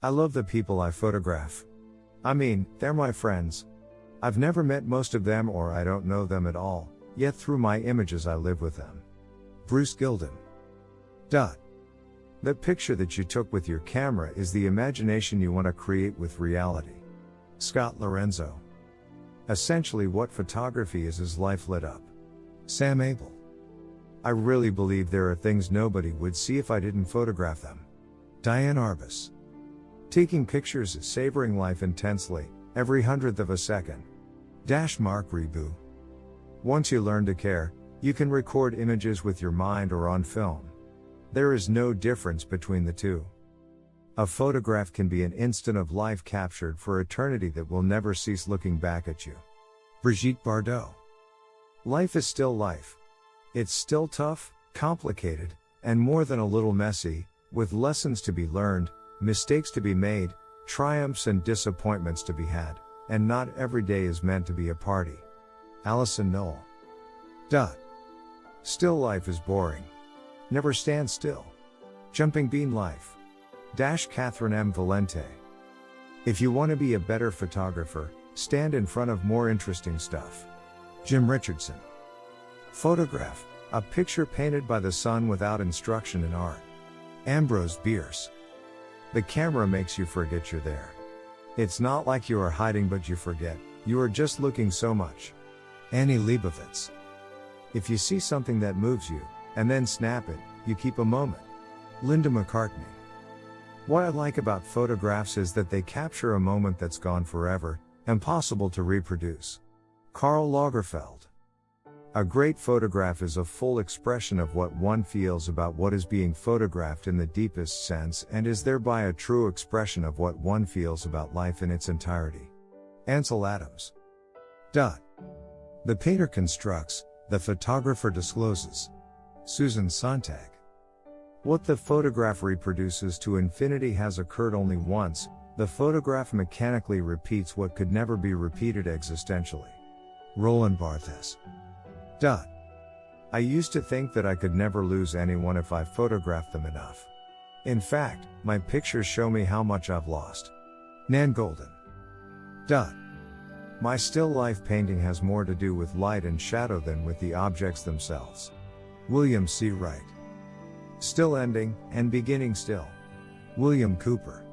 I love the people I photograph. I mean, they're my friends. I've never met most of them or I don't know them at all, yet through my images I live with them. Bruce Gilden. The picture that you took with your camera is the imagination you want to create with reality. Scott Lorenzo. Essentially what photography is life lit up. Sam Abel. I really believe there are things nobody would see if I didn't photograph them. Diane Arbus. Taking pictures is savoring life intensely, every hundredth of a second. Mark Rebu. Once you learn to care, you can record images with your mind or on film. There is no difference between the two. A photograph can be an instant of life captured for eternity that will never cease looking back at you. Brigitte Bardot. Life is still life. It's still tough, complicated, and more than a little messy, with lessons to be learned, mistakes to be made, triumphs and disappointments to be had, and not every day is meant to be a party. Alison Noel. Still life is boring. Never stand still. Jumping bean life. Catherine M. Valente. If you want to be a better photographer, stand in front of more interesting stuff. Jim Richardson. Photograph, a picture painted by the sun without instruction in art. Ambrose Bierce. The camera makes you forget you're there. It's not like you are hiding but you forget, you are just looking so much. Annie Leibovitz. If you see something that moves you, and then snap it, you keep a moment. Linda McCartney. What I like about photographs is that they capture a moment that's gone forever, impossible to reproduce. Karl Lagerfeld. A great photograph is a full expression of what one feels about what is being photographed in the deepest sense and is thereby a true expression of what one feels about life in its entirety. Ansel Adams. The painter constructs, the photographer discloses. Susan Sontag. What the photograph reproduces to infinity has occurred only once, the photograph mechanically repeats what could never be repeated existentially. Roland Barthes. I used to think that I could never lose anyone if I photographed them enough. In fact, my pictures show me how much I've lost. Nan Golden. My still life painting has more to do with light and shadow than with the objects themselves. William C. Wright. Still ending, and beginning still. William Cooper.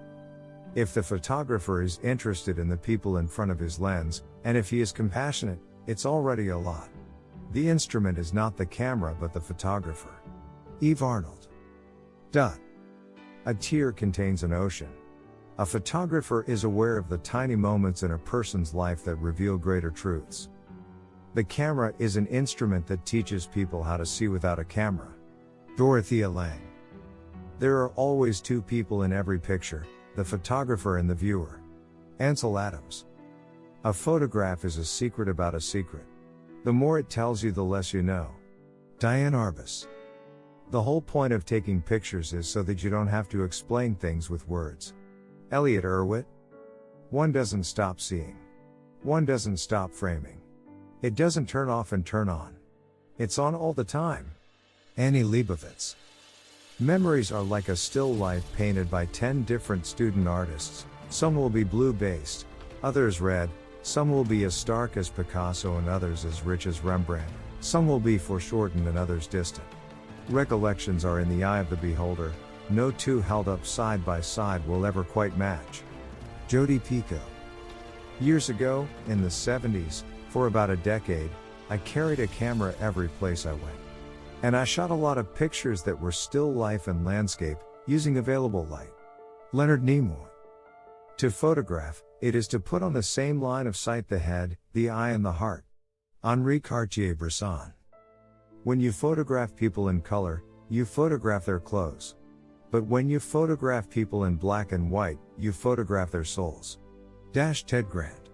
If the photographer is interested in the people in front of his lens, and if he is compassionate, it's already a lot. The instrument is not the camera but the photographer. Eve Arnold. A tear contains an ocean. A photographer is aware of the tiny moments in a person's life that reveal greater truths. The camera is an instrument that teaches people how to see without a camera. Dorothea Lange. There are always two people in every picture, the photographer and the viewer. Ansel Adams. A photograph is a secret about a secret. The more it tells you, the less you know. Diane Arbus. The whole point of taking pictures is so that you don't have to explain things with words. Elliot Erwitt. One doesn't stop seeing. One doesn't stop framing. It doesn't turn off and turn on. It's on all the time. Annie Leibovitz. Memories are like a still life painted by 10 different student artists. Some will be blue-based, others red, some will be as stark as Picasso and others as rich as Rembrandt, some will be foreshortened and others distant. Recollections are in the eye of the beholder, no two held up side by side will ever quite match. Jodi Picoult. Years ago, in the 70s, for about a decade, I carried a camera every place I went. And I shot a lot of pictures that were still life and landscape, using available light. Leonard Nimoy. To photograph, it is to put on the same line of sight the head, the eye and the heart. Henri Cartier-Bresson. When you photograph people in color, you photograph their clothes. But when you photograph people in black and white, you photograph their souls. Ted Grant.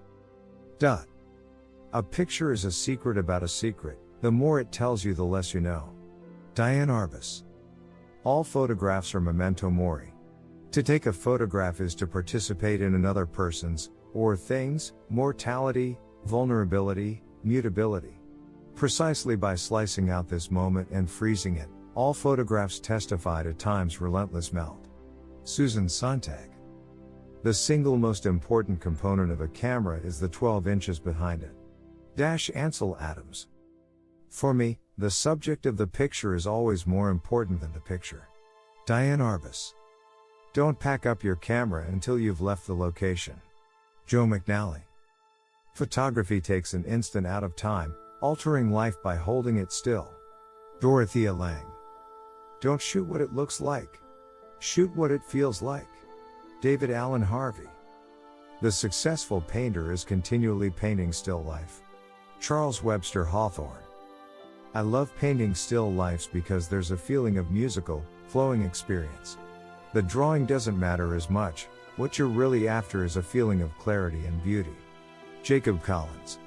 A picture is a secret about a secret, the more it tells you the less you know. Diane Arbus. All photographs are memento mori. To take a photograph is to participate in another person's, or things, mortality, vulnerability, mutability. Precisely by slicing out this moment and freezing it, all photographs testify to time's relentless melt. Susan Sontag. The single most important component of a camera is the 12 inches behind it. Ansel Adams. For me, the subject of the picture is always more important than the picture. Diane Arbus. Don't pack up your camera until you've left the location. Joe McNally. Photography takes an instant out of time, altering life by holding it still. Dorothea Lange. Don't shoot what it looks like. Shoot what it feels like. David Allen Harvey. The successful painter is continually painting still life. Charles Webster Hawthorne. I love painting still lifes because there's a feeling of musical, flowing experience. The drawing doesn't matter as much, what you're really after is a feeling of clarity and beauty. Jacob Collins.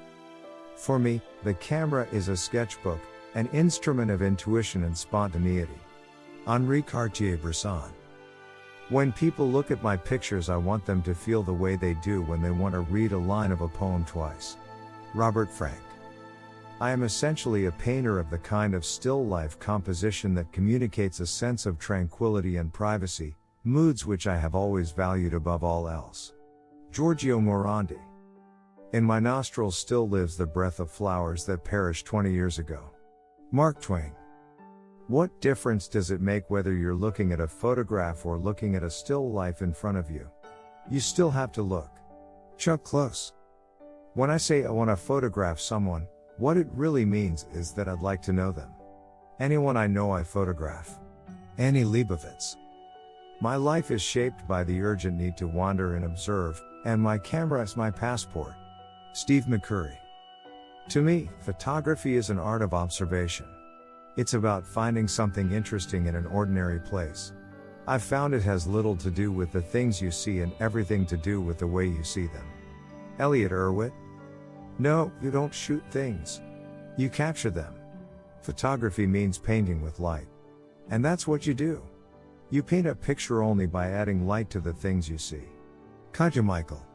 For me, the camera is a sketchbook, an instrument of intuition and spontaneity. Henri Cartier-Bresson. When people look at my pictures, I want them to feel the way they do when they want to read a line of a poem twice. Robert Frank. I am essentially a painter of the kind of still life composition that communicates a sense of tranquility and privacy, moods which I have always valued above all else. Giorgio Morandi. In my nostrils still lives the breath of flowers that perished 20 years ago. Mark Twain. What difference does it make whether you're looking at a photograph or looking at a still life in front of you? You still have to look. Chuck Close. When I say I want to photograph someone, what it really means is that I'd like to know them. Anyone I know I photograph. Annie Leibovitz. My life is shaped by the urgent need to wander and observe, and my camera is my passport. Steve McCurry. To me, photography is an art of observation. It's about finding something interesting in an ordinary place. I've found it has little to do with the things you see and everything to do with the way you see them. Elliot Erwitt. No, you don't shoot things. You capture them. Photography means painting with light. And that's what you do. You paint a picture only by adding light to the things you see. Katja Michael.